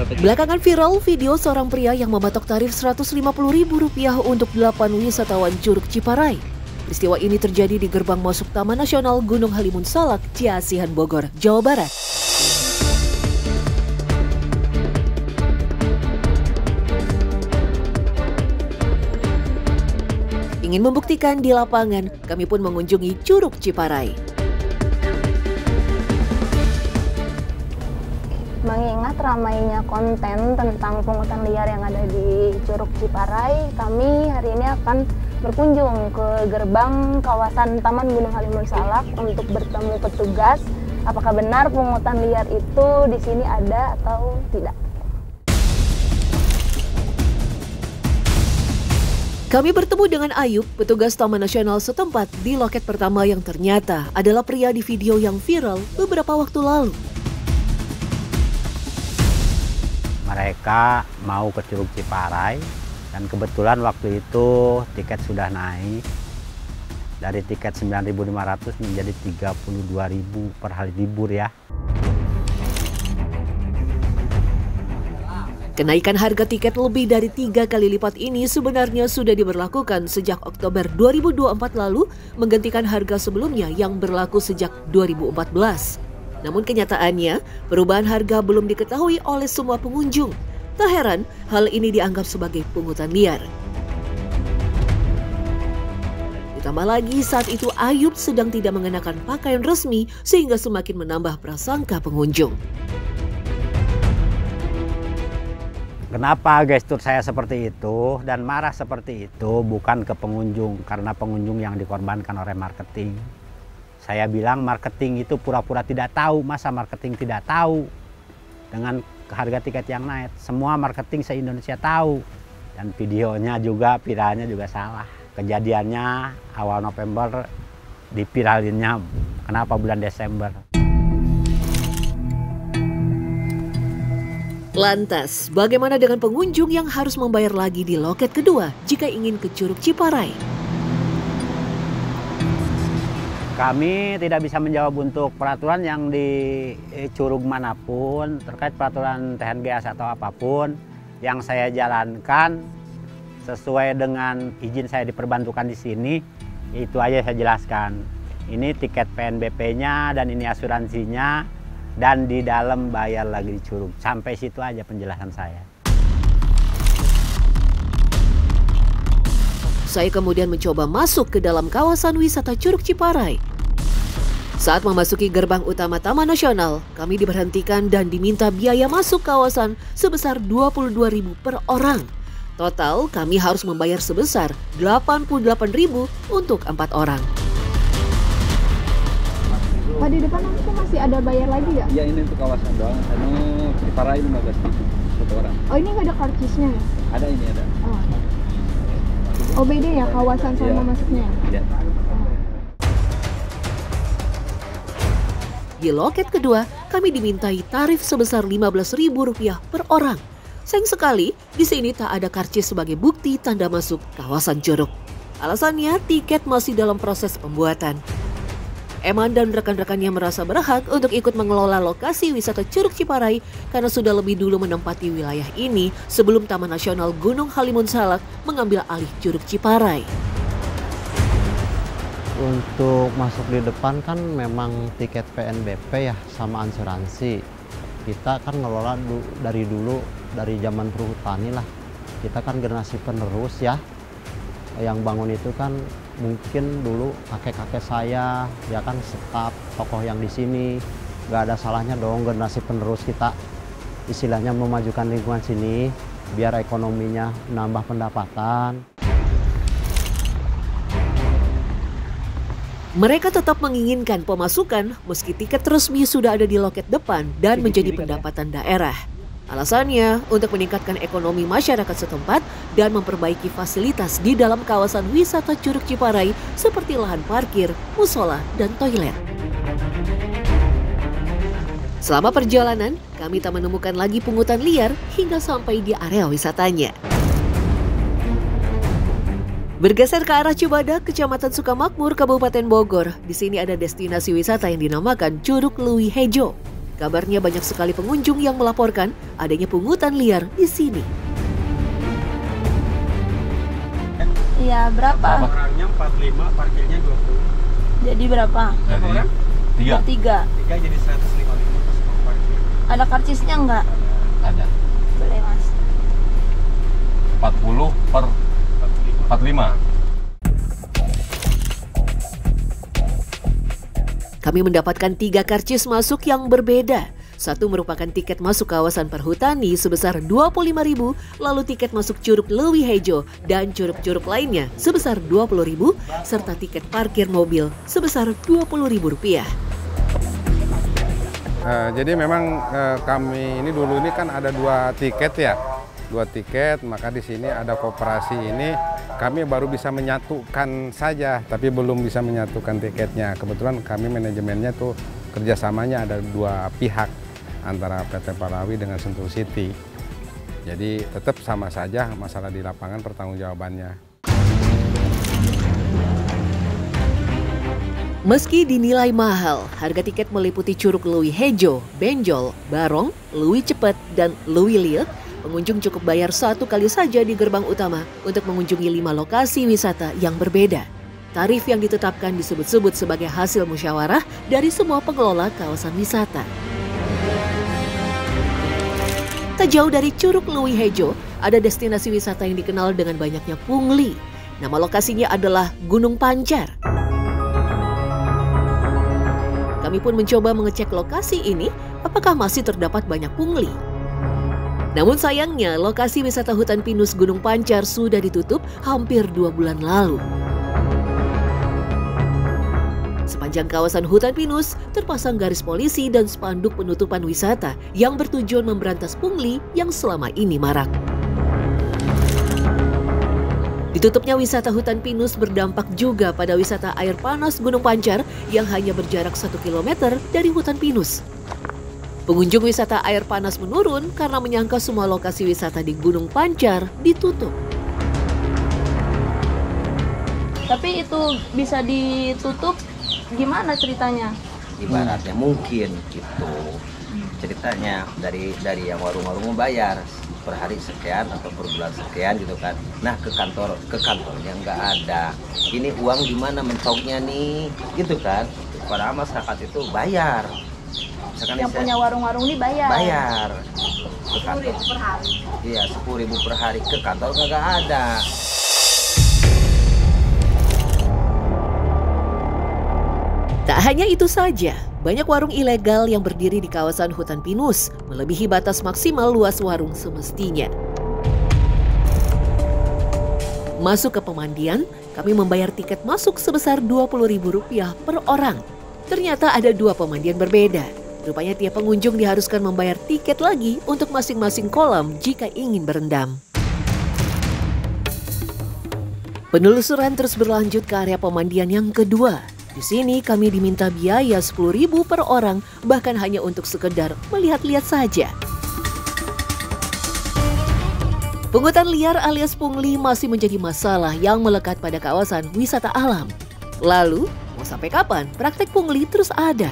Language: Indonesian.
Belakangan viral video seorang pria yang mematok tarif Rp150.000 untuk 8 wisatawan Curug Ciparai. Peristiwa ini terjadi di gerbang masuk Taman Nasional Gunung Halimun Salak, Ciasihan, Bogor, Jawa Barat. Ingin membuktikan di lapangan, kami pun mengunjungi Curug Ciparai. Mengingat ramainya konten tentang pungutan liar yang ada di Curug Ciparai, kami hari ini akan berkunjung ke gerbang kawasan Taman Gunung Halimun Salak untuk bertemu petugas. Apakah benar pungutan liar itu di sini ada atau tidak? Kami bertemu dengan Ayub, petugas Taman Nasional setempat di loket pertama yang ternyata adalah pria di video yang viral beberapa waktu lalu. Mereka mau ke Curug Ciparai dan kebetulan waktu itu tiket sudah naik dari tiket 9.500 menjadi 32.000 per hari libur ya. Kenaikan harga tiket lebih dari 3 kali lipat ini sebenarnya sudah diberlakukan sejak Oktober 2024 lalu, menggantikan harga sebelumnya yang berlaku sejak 2014. Namun kenyataannya, perubahan harga belum diketahui oleh semua pengunjung. Tak heran, hal ini dianggap sebagai pungutan liar. Ditambah lagi saat itu Ayub sedang tidak mengenakan pakaian resmi sehingga semakin menambah prasangka pengunjung. Kenapa gestur saya seperti itu dan marah seperti itu bukan ke pengunjung, karena pengunjung yang dikorbankan oleh marketing. Saya bilang marketing itu pura-pura tidak tahu, masa marketing tidak tahu dengan harga tiket yang naik. Semua marketing se-Indonesia tahu dan videonya juga, viralnya juga salah. Kejadiannya awal November, dipiralinnya kenapa bulan Desember. Lantas, bagaimana dengan pengunjung yang harus membayar lagi di loket kedua jika ingin ke Curug Ciparai? Kami tidak bisa menjawab untuk peraturan yang di curug manapun terkait peraturan TNGS atau apapun. Yang saya jalankan sesuai dengan izin saya diperbantukan di sini, itu aja saya jelaskan. Ini tiket PNBP-nya dan ini asuransinya dan di dalam bayar lagi di curug. Sampai situ aja penjelasan saya. Saya kemudian mencoba masuk ke dalam kawasan wisata Curug Ciparai. Saat memasuki gerbang utama Taman Nasional, kami diberhentikan dan diminta biaya masuk kawasan sebesar Rp22.000 per orang. Total, kami harus membayar sebesar Rp88.000 untuk 4 orang. Pak, di depan itu masih ada bayar lagi nggak? Iya, ini untuk kawasan doang. Anu Ciparai 15.000 satu orang. Oh, ini nggak ada karcisnya ya? Ada, ini ada. Oh, beda ya kawasan sama masuknya? Iya. Di loket kedua, kami dimintai tarif sebesar Rp15.000 per orang. Sayang sekali, di sini tak ada karcis sebagai bukti tanda masuk kawasan Curug. Alasannya, tiket masih dalam proses pembuatan. Eman dan rekan-rekannya merasa berhak untuk ikut mengelola lokasi wisata Curug Ciparai karena sudah lebih dulu menempati wilayah ini sebelum Taman Nasional Gunung Halimun Salak mengambil alih Curug Ciparai. Untuk masuk di depan kan memang tiket PNBP ya sama asuransi. Kita kan ngelola dari dulu, dari zaman perhutani lah. Kita kan generasi penerus ya. Yang bangun itu kan mungkin dulu kakek-kakek saya, ya kan staf tokoh yang di sini. Gak ada salahnya dong generasi penerus kita istilahnya memajukan lingkungan sini biar ekonominya nambah pendapatan. Mereka tetap menginginkan pemasukan meski tiket resmi sudah ada di loket depan dan menjadi pendapatan daerah. Alasannya untuk meningkatkan ekonomi masyarakat setempat dan memperbaiki fasilitas di dalam kawasan wisata Curug Ciparai seperti lahan parkir, musola, dan toilet. Selama perjalanan, kami tak menemukan lagi pungutan liar hingga sampai di area wisatanya. Bergeser ke arah Cibadak, Kecamatan Sukamakmur, Kabupaten Bogor. Di sini ada destinasi wisata yang dinamakan Curug Luwi Hejo. Kabarnya banyak sekali pengunjung yang melaporkan adanya pungutan liar di sini. Iya, berapa? Orangnya 45, parkirnya 20. Jadi berapa? Jadi 3. 3 jadi 155 pas mau parkir. Ada karcisnya nggak? ada Boleh, Mas. 40 per 45. Kami mendapatkan 3 karcis masuk yang berbeda. Satu merupakan tiket masuk kawasan perhutani sebesar 25.000, lalu tiket masuk Curug Leuwi Hejo dan curug-curug lainnya sebesar 20.000, serta tiket parkir mobil sebesar Rp20.000. Jadi memang kami ini dulu ini kan ada 2 tiket ya, 2 tiket, maka di sini ada koperasi ini kami baru bisa menyatukan saja, tapi belum bisa menyatukan tiketnya. Kebetulan kami manajemennya tuh kerjasamanya ada 2 pihak antara PT Parawi dengan Sentul City. Jadi tetap sama saja masalah di lapangan pertanggungjawabannya. Meski dinilai mahal, harga tiket meliputi Curug Leuwi Hejo, Benjol, Barong, Leuwi Cepet, dan Leuwi Liek. Pengunjung cukup bayar 1 kali saja di gerbang utama untuk mengunjungi 5 lokasi wisata yang berbeda. Tarif yang ditetapkan disebut-sebut sebagai hasil musyawarah dari semua pengelola kawasan wisata. Tak jauh dari Curug Leuwi Hejo, ada destinasi wisata yang dikenal dengan banyaknya pungli. Nama lokasinya adalah Gunung Pancar. Kami pun mencoba mengecek lokasi ini, apakah masih terdapat banyak pungli. Namun sayangnya, lokasi wisata hutan pinus Gunung Pancar sudah ditutup hampir 2 bulan lalu. Sepanjang kawasan hutan pinus, terpasang garis polisi dan spanduk penutupan wisata yang bertujuan memberantas pungli yang selama ini marak. Ditutupnya wisata hutan pinus berdampak juga pada wisata air panas Gunung Pancar yang hanya berjarak 1 km dari hutan pinus. Pengunjung wisata air panas menurun karena menyangka semua lokasi wisata di Gunung Pancar ditutup. Tapi itu bisa ditutup gimana ceritanya? Ibaratnya mungkin gitu ceritanya dari yang warung-warung membayar per hari sekian atau per bulan sekian gitu kan. Nah ke kantornya nggak ada. Ini uang gimana mentoknya nih gitu kan. Padahal masyarakat itu bayar. Misalkan Yang punya warung-warung ini bayar? Bayar ke kantor. 10.000 per hari? Iya 10.000 per hari, ke kantor nggak ada. Tak hanya itu saja, banyak warung ilegal yang berdiri di kawasan hutan pinus, melebihi batas maksimal luas warung semestinya. Masuk ke pemandian, kami membayar tiket masuk sebesar Rp20.000 per orang. Ternyata ada 2 pemandian berbeda. Rupanya tiap pengunjung diharuskan membayar tiket lagi untuk masing-masing kolam jika ingin berendam. Penelusuran terus berlanjut ke area pemandian yang kedua. Di sini kami diminta biaya Rp10.000 per orang, bahkan hanya untuk sekedar melihat-lihat saja. Pungutan liar alias pungli masih menjadi masalah yang melekat pada kawasan wisata alam. Lalu, mau sampai kapan praktek pungli terus ada?